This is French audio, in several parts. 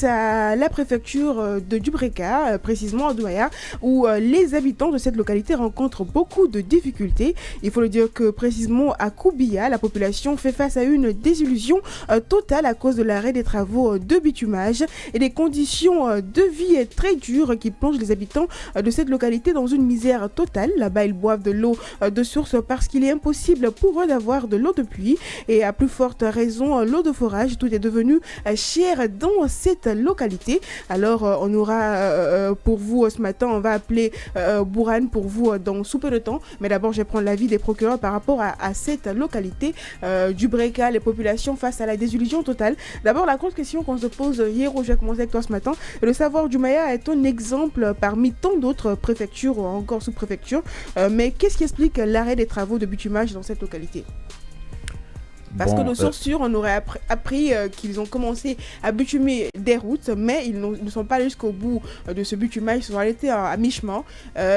direct à la préfecture de Dubreka, précisément à Douaya, où les habitants de cette localité rencontrent beaucoup de difficultés. Il faut le dire que précisément à Koubia, la population fait face à une désillusion totale à cause de l'arrêt des travaux de bitumage et des conditions de vie très dures qui plongent les habitants de cette localité dans une misère totale. Là-bas, ils boivent de l'eau de source parce qu'il est impossible pour eux d'avoir de l'eau de pluie et à plus forte raison, l'eau de forage, tout est devenu cher dans cette localité. Alors, on aura pour vous ce matin, on va appeler Bourane pour vous dans sous peu de temps. Mais d'abord, je vais prendre l'avis des procureurs par rapport à cette localité du Breka, les populations face à la désillusion totale. D'abord, la grosse question qu'on se pose hier, où j'ai commencé avec toi ce matin, le savoir du Maya est un exemple parmi tant d'autres préfectures ou encore sous-préfectures. Mais qu'est-ce qui explique l'arrêt des travaux de bitumage dans cette localité ? Parce que nos sources sûres, on aurait appris qu'ils ont commencé à bitumer des routes, mais ils ne sont pas allés jusqu'au bout de ce bitumage, ils sont arrêtés à mi-chemin.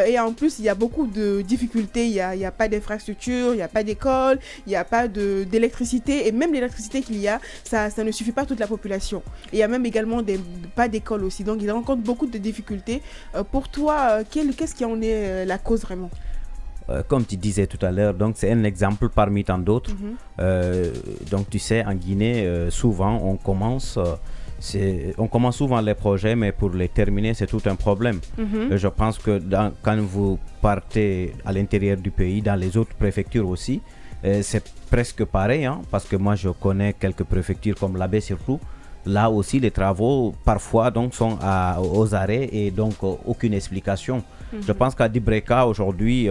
Et en plus, il y a beaucoup de difficultés, il n'y a pas d'infrastructure, il n'y a pas d'école, il n'y a pas d'électricité, et même l'électricité qu'il y a, ça ne suffit pas à toute la population. Et il y a même également pas d'école aussi, donc ils rencontrent beaucoup de difficultés. Pour toi, qu'est-ce qui en est la cause vraiment ? Comme tu disais tout à l'heure, donc c'est un exemple parmi tant d'autres. Donc tu sais, en Guinée, souvent on commence souvent les projets, mais pour les terminer, c'est tout un problème. Je pense que quand vous partez à l'intérieur du pays, dans les autres préfectures aussi, c'est presque pareil, hein, parce que moi je connais quelques préfectures comme l'Abbé surtout. Là aussi, les travaux parfois donc, sont aux arrêts et donc aucune explication. Je pense qu'à Dubreka aujourd'hui,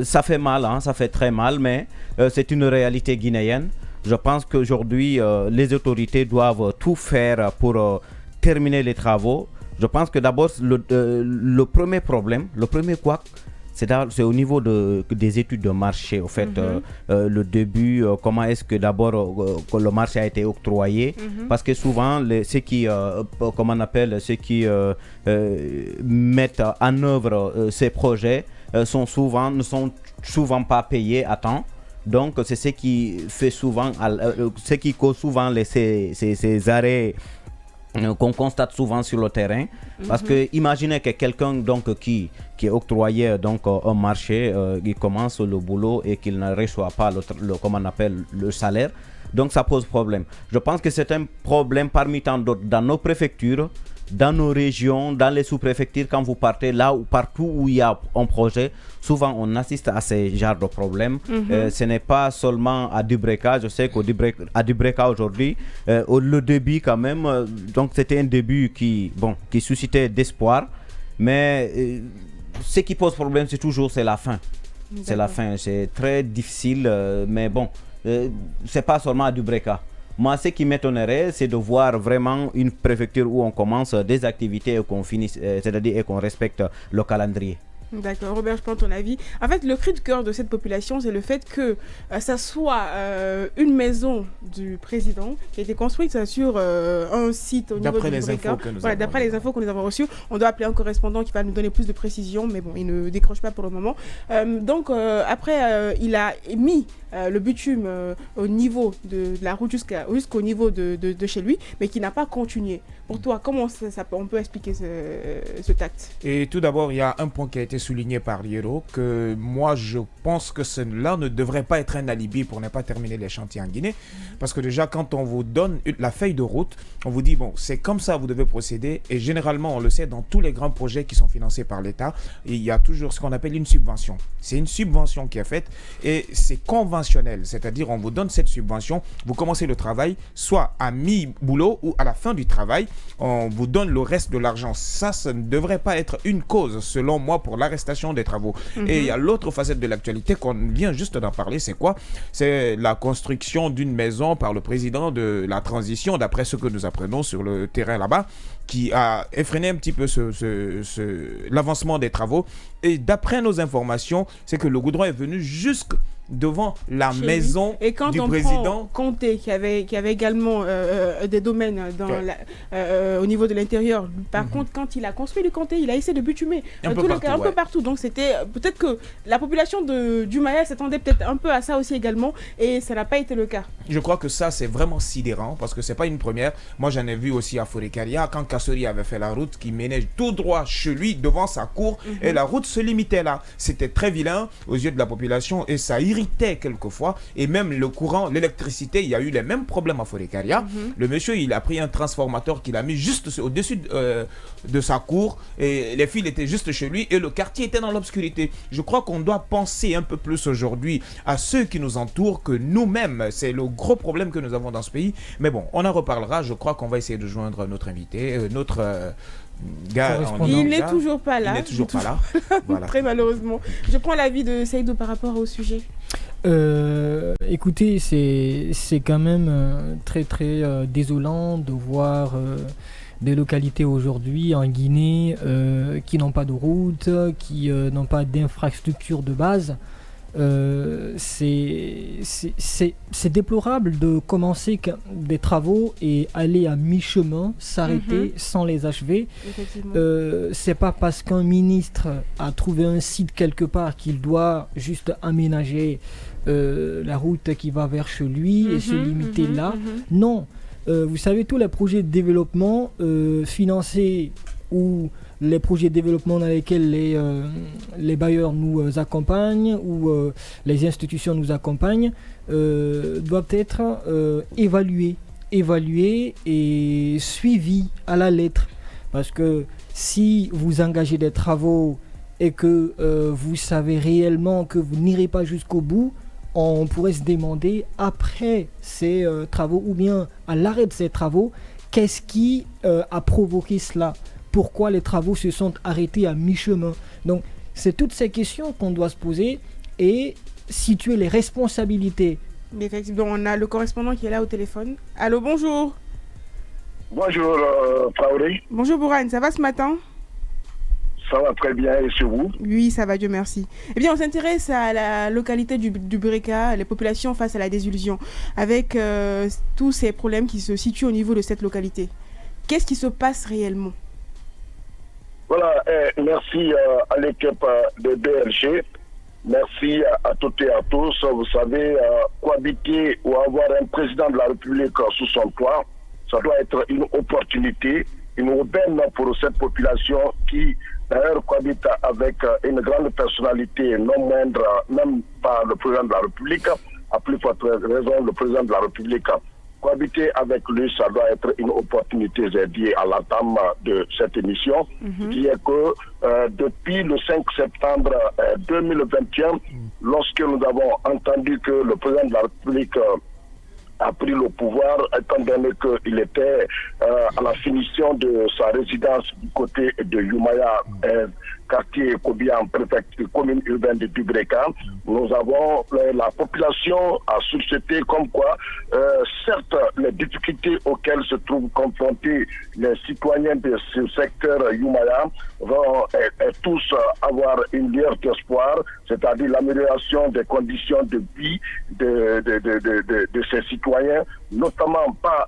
ça fait mal, hein, ça fait très mal, mais c'est une réalité guinéenne. Je pense qu'aujourd'hui, les autorités doivent tout faire pour terminer les travaux. Je pense que d'abord, le premier problème, le premier couac, c'est au niveau des études de marché, au fait, le début, comment est-ce que d'abord que le marché a été octroyé, parce que souvent, ceux qui mettent en œuvre ces projets ne sont souvent pas payés à temps. Donc, c'est ce qui fait souvent, ce qui cause souvent ces arrêts qu'on constate souvent sur le terrain, parce que imaginez que quelqu'un donc qui est octroyé donc un marché, il commence le boulot et qu'il ne reçoit pas le salaire, donc ça pose problème. Je pense que c'est un problème parmi tant d'autres dans nos préfectures, dans nos régions, dans les sous-préfectures. Quand vous partez là ou partout où il y a un projet, souvent on assiste à ces genres de problèmes. Ce n'est pas seulement à Dubreka. Je sais qu'à Dubreka aujourd'hui, le début quand même, donc c'était un début qui suscitait d'espoir. Mais ce qui pose problème, c'est la fin. C'est la fin. C'est très difficile, mais bon, c'est pas seulement à Dubreka. Moi, ce qui m'étonnerait, c'est de voir vraiment une préfecture où on commence des activités et qu'on finisse, c'est-à-dire et qu'on respecte le calendrier. D'accord, Robert, je prends ton avis. En fait, le cri de cœur de cette population, c'est le fait que ça soit une maison du président qui a été construite sur un site au niveau du Breka. Voilà, d'après les infos que nous avons reçues, on doit appeler un correspondant qui va nous donner plus de précisions, mais bon, il ne décroche pas pour le moment. Après, il a mis le bitume au niveau de la route jusqu'au niveau de chez lui, mais qui n'a pas continué. Pour toi, comment on peut expliquer ce tact ? Et tout d'abord, il y a un point qui a été souligné par Liero, que moi je pense que cela ne devrait pas être un alibi pour ne pas terminer les chantiers en Guinée, parce que déjà quand on vous donne la feuille de route, on vous dit bon, c'est comme ça vous devez procéder, et généralement on le sait dans tous les grands projets qui sont financés par l'État, il y a toujours ce qu'on appelle une subvention. C'est une subvention qui est faite et c'est conventionnel, c'est-à-dire on vous donne cette subvention, vous commencez le travail soit à mi-boulot ou à la fin du travail, on vous donne le reste de l'argent. Ça ne devrait pas être une cause selon moi pour l'arrestation des travaux. Et il y a l'autre facette de l'actualité qu'on vient juste d'en parler, c'est quoi ? C'est la construction d'une maison par le président de la transition, d'après ce que nous apprenons sur le terrain là-bas, qui a effréné un petit peu l'avancement des travaux. Et d'après nos informations, c'est que le goudron est venu devant la Chez maison lui. Et quand du on président. prend Conté, qui avait également des domaines au niveau de l'intérieur, par contre, quand il a construit le Conté, il a essayé de bitumer un peu partout. Donc c'était peut-être que la population du Maya s'attendait peut-être un peu à ça aussi également, et ça n'a pas été le cas. Je crois que ça, c'est vraiment sidérant, parce que c'est pas une première. Moi, j'en ai vu aussi à Forécaria, quand Kassori avait fait la route qui menait tout droit chez lui, devant sa cour, et la route se limitait là. C'était très vilain aux yeux de la population, et ça irritait quelquefois. Et même le courant, l'électricité, il y a eu les mêmes problèmes à Forécaria. Le monsieur, il a pris un transformateur qu'il a mis juste au-dessus de sa cour, et les fils étaient juste chez lui, et le quartier était dans l'obscurité. Je crois qu'on doit penser un peu plus aujourd'hui à ceux qui nous entourent que nous-mêmes. C'est le gros problème que nous avons dans ce pays. Mais bon, on en reparlera. Je crois qu'on va essayer de joindre notre invité, gars. Il n'est toujours pas là. Il n'est toujours pas là. Voilà. Très malheureusement. Je prends l'avis de Seydou par rapport au sujet. Écoutez, c'est quand même très très désolant de voir des localités aujourd'hui en Guinée qui n'ont pas de route, qui n'ont pas d'infrastructure de base. C'est déplorable de commencer des travaux et aller à mi-chemin, s'arrêter sans les achever. C'est pas parce qu'un ministre a trouvé un site quelque part qu'il doit juste aménager la route qui va vers chez lui et se limiter là. Non, vous savez, tous les projets de développement financés ou les projets de développement dans lesquels les bailleurs nous accompagnent ou les institutions nous accompagnent doivent être évalués et suivis à la lettre. Parce que si vous engagez des travaux et que vous savez réellement que vous n'irez pas jusqu'au bout, on pourrait se demander après ces travaux ou bien à l'arrêt de ces travaux, qu'est-ce qui a provoqué cela ? Pourquoi les travaux se sont arrêtés à mi-chemin? Donc, c'est toutes ces questions qu'on doit se poser et situer les responsabilités. Effectivement, on a le correspondant qui est là au téléphone. Allô, bonjour. Bonjour, Traoré. Bonjour, Bourane. Ça va ce matin? Ça va très bien, et chez vous? Oui, ça va, Dieu merci. Eh bien, on s'intéresse à la localité du Breka, les populations face à la désillusion, avec tous ces problèmes qui se situent au niveau de cette localité. Qu'est-ce qui se passe réellement? Voilà, merci à l'équipe de BLG. Merci à toutes et à tous. Vous savez, cohabiter ou avoir un président de la République sous son toit, ça doit être une opportunité, une aubaine pour cette population qui, d'ailleurs, cohabite avec une grande personnalité, non moindre, même pas le président de la République, à plus forte raison, le président de la République. Cohabiter avec lui, ça doit être une opportunité, j'ai dit à l'entame de cette émission, qui est que depuis le 5 septembre 2021, lorsque nous avons entendu que le président de la République a pris le pouvoir, étant donné qu'il était à la finition de sa résidence du côté de Yumaya, quartier Kobia, en préfecture commune urbaine de Dubreka, nous avons la population a suscité comme quoi, certes, les difficultés auxquelles se trouvent confrontés les citoyens de ce secteur Yumaya vont tous avoir une lueur d'espoir, c'est-à-dire l'amélioration des conditions de vie de ces citoyens, notamment pas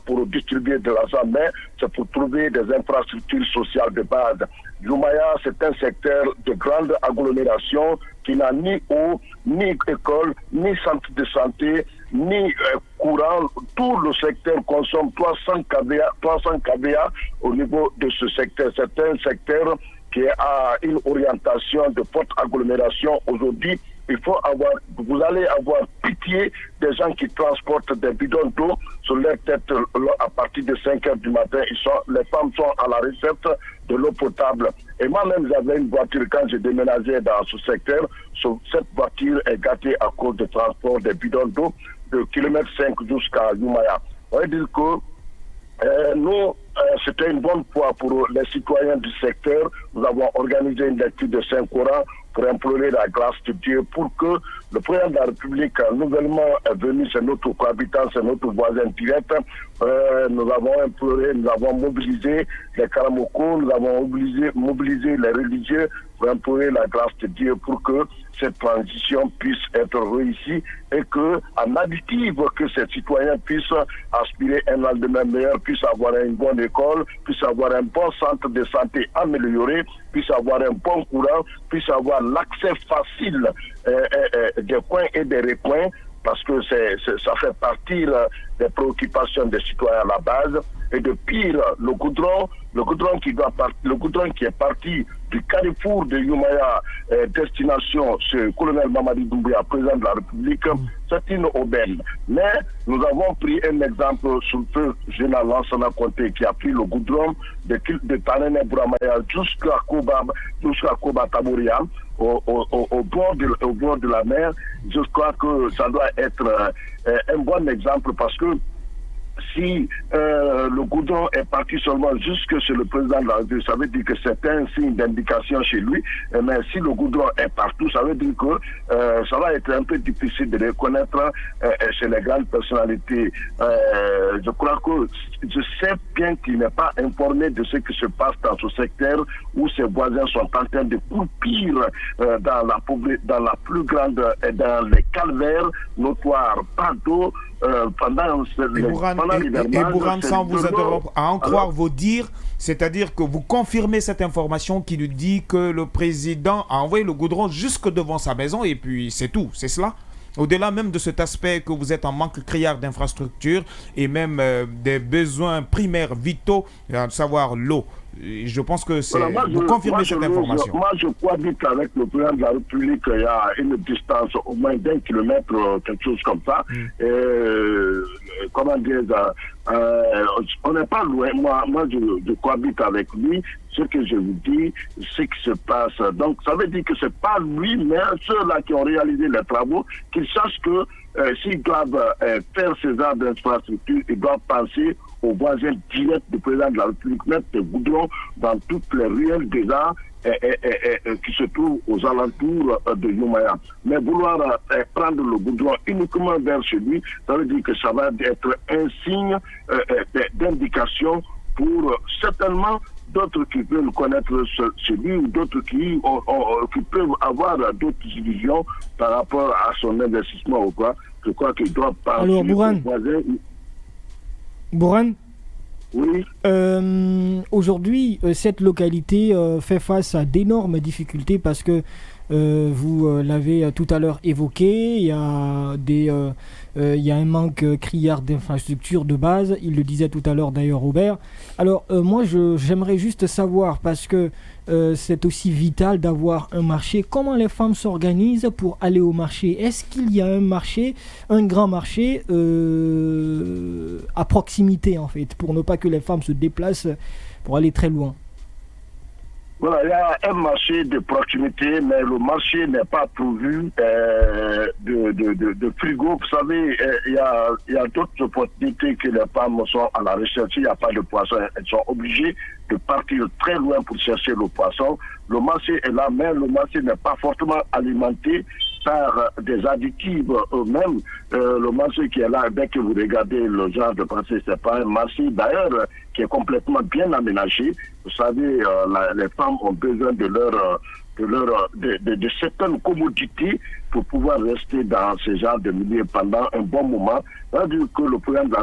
pour distribuer de l'argent, mais c'est pour trouver des infrastructures sociales de base. Yumaya, c'est un secteur de grande agglomération qui n'a ni eau, ni école, ni centre de santé, ni courant. Tout le secteur consomme 300 kVA au niveau de ce secteur. C'est un secteur qui a une orientation de forte agglomération aujourd'hui. Vous allez avoir pitié des gens qui transportent des bidons d'eau sur leur tête à partir de 5 heures du matin. Les femmes sont à la recette de l'eau potable. Et moi-même, j'avais une voiture quand j'ai déménagé dans ce secteur. Cette voiture est gâtée à cause du transport des bidons d'eau de kilomètre 5 jusqu'à Yumaya. On va dire que nous, c'était une bonne fois pour les citoyens du secteur. Nous avons organisé une lecture de Saint-Coran pour implorer la grâce de Dieu pour que le président de la République nouvellement venu, c'est notre cohabitant, c'est notre voisin direct. Nous avons imploré, nous avons mobilisé les Karamoko, nous avons mobilisé les religieux pour implorer la grâce de Dieu pour que cette transition puisse être réussie et que, en additive, que ces citoyens puissent aspirer un lendemain meilleur, puissent avoir une bonne école, puissent avoir un bon centre de santé amélioré, puissent avoir un bon courant, puissent avoir l'accès facile des coins et des recoins, parce que ça fait partie des préoccupations des citoyens à la base. Et de pire, le goudron qui est parti du carrefour de Youmaya, destination ce colonel Mamadi Doumbouya, président de la République, c'est une aubaine. Mais nous avons pris un exemple sous le feu général Lansana Conté qui a pris le goudron de Tanene Bouramaya jusqu'à Koba Tabouria, au bord de la mer. Je crois que ça doit être un bon exemple, parce que si le goudron est parti seulement jusque chez le président de la République, ça veut dire que c'est un signe d'indication chez lui. Mais si le goudron est partout, ça veut dire que ça va être un peu difficile de reconnaître chez les grandes personnalités. Je crois que je sais bien qu'il n'est pas informé de ce qui se passe dans ce secteur où ses voisins sont en train de croupir dans la plus grande, dans les calvaires notoires, pas d'eau. Pendant Bourhan, sans vous interrompre, à en croire vos dires, c'est-à-dire que vous confirmez cette information qui nous dit que le président a envoyé le goudron jusque devant sa maison et puis c'est tout, c'est cela? Au-delà même de cet aspect que vous êtes en manque criard d'infrastructures et même des besoins primaires vitaux, à savoir l'eau. Je pense que c'est... vous confirmez cette information. Moi, je cohabite avec le président de la République il y a une distance au moins d'1 kilomètre, quelque chose comme ça. Comment dire, on n'est pas loin. Moi je cohabite avec lui. Ce que je vous dis, ce qui se passe. Donc, ça veut dire que c'est pas lui, mais ceux-là qui ont réalisé les travaux, qu'ils sachent que s'ils doivent faire ces arts d'infrastructure, ils doivent penser aux voisins directs du président de la République, mettre des goudrons dans toutes les ruelles des arts qui se trouvent aux alentours de Youmaya. Mais vouloir prendre le goudron uniquement vers chez lui, ça veut dire que ça va être un signe d'indication pour certainement d'autres qui veulent connaître celui ou d'autres qui peuvent avoir d'autres illusions par rapport à son investissement ou quoi. Je crois qu'il doit penser. Alors, Bourhan, oui. Aujourd'hui, cette localité fait face à d'énormes difficultés parce que vous l'avez tout à l'heure évoqué, il y a un manque criard d'infrastructures de base, il le disait tout à l'heure d'ailleurs Robert. Alors moi j'aimerais juste savoir, parce que c'est aussi vital d'avoir un marché, comment les femmes s'organisent pour aller au marché? Est-ce qu'il y a un marché, un grand marché à proximité en fait, pour ne pas que les femmes se déplacent pour aller très loin? Voilà, il y a un marché de proximité, mais le marché n'est pas pourvu de frigo. Vous savez, il y a d'autres opportunités que les femmes sont à la recherche. Il n'y a pas de poisson, elles sont obligées de partir très loin pour chercher le poisson. Le marché est là, mais le marché n'est pas fortement alimenté par des additifs eux-mêmes. Le marché qui est là, dès que vous regardez le genre de marché, c'est pas un marché d'ailleurs qui est complètement bien aménagé. Vous savez, les femmes ont besoin de certaines commodités pour pouvoir rester dans ce genre de milieu pendant un bon moment. C'est-à-dire que le président de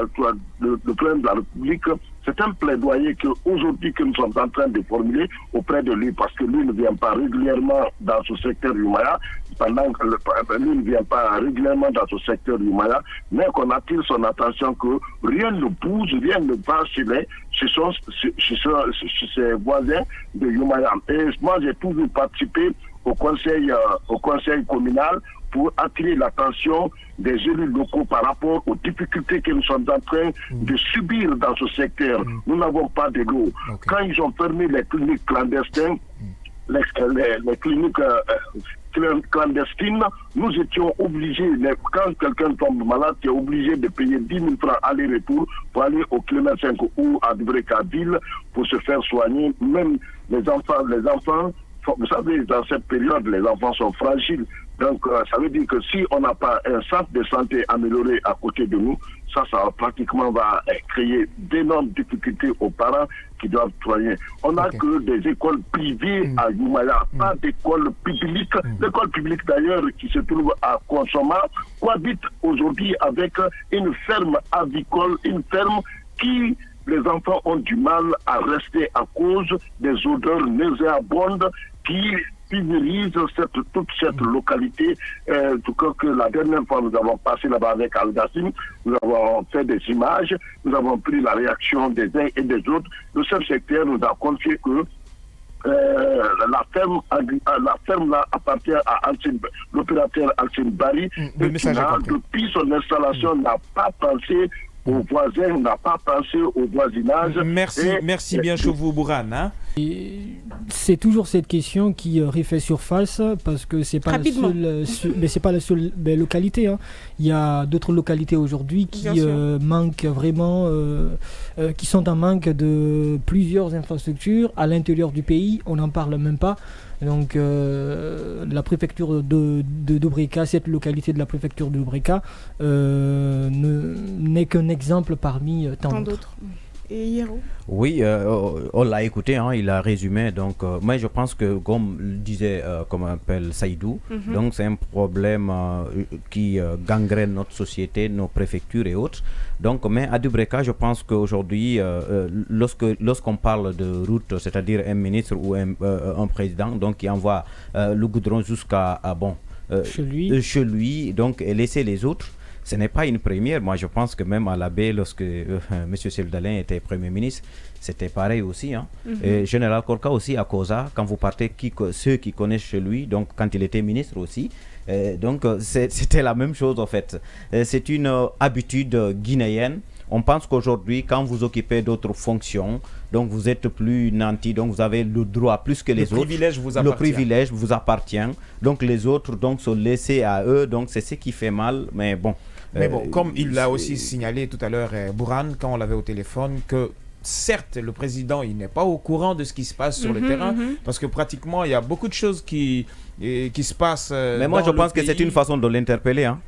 la République, c'est un plaidoyer qu'aujourd'hui que nous sommes en train de formuler auprès de lui, parce que lui ne vient pas régulièrement dans ce secteur Youmaya, lui ne vient pas régulièrement dans ce secteur Youmaya, mais qu'on attire son attention que rien ne bouge, rien ne va chez ses voisins de Youmaya. Et moi, j'ai toujours participé au conseil communal pour attirer l'attention des élus locaux par rapport aux difficultés que nous sommes en train de subir dans ce secteur. Nous n'avons pas de l'eau. Okay. Quand ils ont fermé les cliniques clandestines, les cliniques clandestines, nous étions obligés, quand quelqu'un tombe malade, tu es obligé de payer 10 000 francs aller-retour pour aller au Clément 5 ou à Dubrekaville pour se faire soigner. Même les enfants, vous savez, dans cette période, les enfants sont fragiles. Donc, ça veut dire que si on n'a pas un centre de santé amélioré à côté de nous, ça pratiquement va créer d'énormes difficultés aux parents qui doivent soigner. On n'a que des écoles privées à Youmaya, pas d'écoles publiques. L'école publique d'ailleurs qui se trouve à Consoma cohabite aujourd'hui avec une ferme avicole, une ferme qui, les enfants ont du mal à rester à cause des odeurs nauséabondes qui pulvérisent toute cette localité. En tout cas, que la dernière fois, nous avons passé là-bas avec Al-Gassim, nous avons fait des images, nous avons pris la réaction des uns et des autres. Le chef secteur nous a confié que la ferme là appartient à l'opérateur Alcine Bari, depuis son installation n'a pas pensé aux voisins, n'a pas pensé au voisinage. Merci bien Chauveau Bourane. Hein? C'est toujours cette question qui refait surface parce que c'est pas mais c'est pas la seule localité. Hein. Il y a d'autres localités aujourd'hui qui manquent vraiment, qui sont en manque de plusieurs infrastructures à l'intérieur du pays. On n'en parle même pas. Donc la préfecture de Dobreka, cette localité de la préfecture de Dobreka n'est qu'un exemple parmi tant d'autres. Et Hierro? Oui, on l'a écouté, hein, il a résumé. Donc, moi, je pense que, comme le disait, comme on appelle Saïdou, donc c'est un problème qui gangrène notre société, nos préfectures et autres. Donc, mais à Dobreka, je pense qu'aujourd'hui, lorsqu'on parle de route, c'est-à-dire un ministre ou un président, donc qui envoie le goudron jusqu'à chez lui, donc et laisser les autres. Ce n'est pas une première. Moi, je pense que même à la baie, lorsque M. Seldalin était Premier ministre, c'était pareil aussi. Hein. Et Général Korka aussi à Koza, quand vous partez, ceux qui connaissent chez lui, donc quand il était ministre aussi. Donc, c'était la même chose en fait. C'est une habitude guinéenne. On pense qu'aujourd'hui, quand vous occupez d'autres fonctions, donc vous êtes plus nanti, donc vous avez le droit plus que les autres. Le privilège vous appartient. Donc les autres donc sont laissés à eux. Donc c'est ce qui fait mal. Mais bon. Comme il l'a aussi signalé tout à l'heure, Bourane, quand on l'avait au téléphone, que certes, le président, il n'est pas au courant de ce qui se passe sur le terrain, parce que pratiquement, il y a beaucoup de choses qui se passent. Mais moi, je pense que c'est une façon de l'interpeller. Hein.